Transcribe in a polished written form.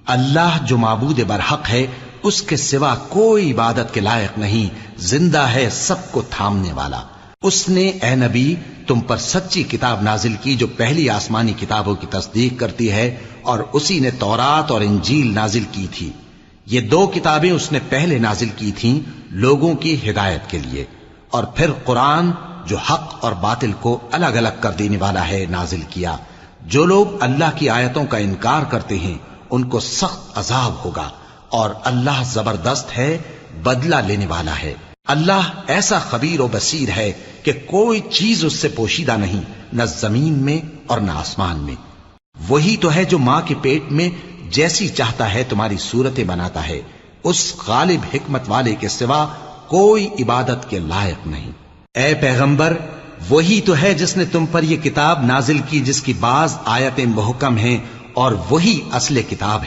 اللہ جو معبود برحق ہے اس کے سوا کوئی عبادت کے لائق نہیں، زندہ ہے، سب کو تھامنے والا۔ اس نے اے نبی تم پر سچی کتاب نازل کی جو پہلی آسمانی کتابوں کی تصدیق کرتی ہے، اور اسی نے تورات اور انجیل نازل کی تھی۔ یہ دو کتابیں اس نے پہلے نازل کی تھیں لوگوں کی ہدایت کے لیے، اور پھر قرآن جو حق اور باطل کو الگ الگ کر دینے والا ہے نازل کیا۔ جو لوگ اللہ کی آیتوں کا انکار کرتے ہیں ان کو سخت عذاب ہوگا، اور اللہ زبردست ہے، بدلہ لینے والا ہے۔ اللہ ایسا خبیر و بصیر ہے کہ کوئی چیز اس سے پوشیدہ نہیں، نہ زمین میں اور نہ آسمان میں۔ وہی تو ہے جو ماں کے پیٹ میں جیسی چاہتا ہے تمہاری صورتیں بناتا ہے، اس غالب حکمت والے کے سوا کوئی عبادت کے لائق نہیں۔ اے پیغمبر، وہی تو ہے جس نے تم پر یہ کتاب نازل کی جس کی بعض آیتیں محکم ہیں اور وہی اصل کتاب ہے۔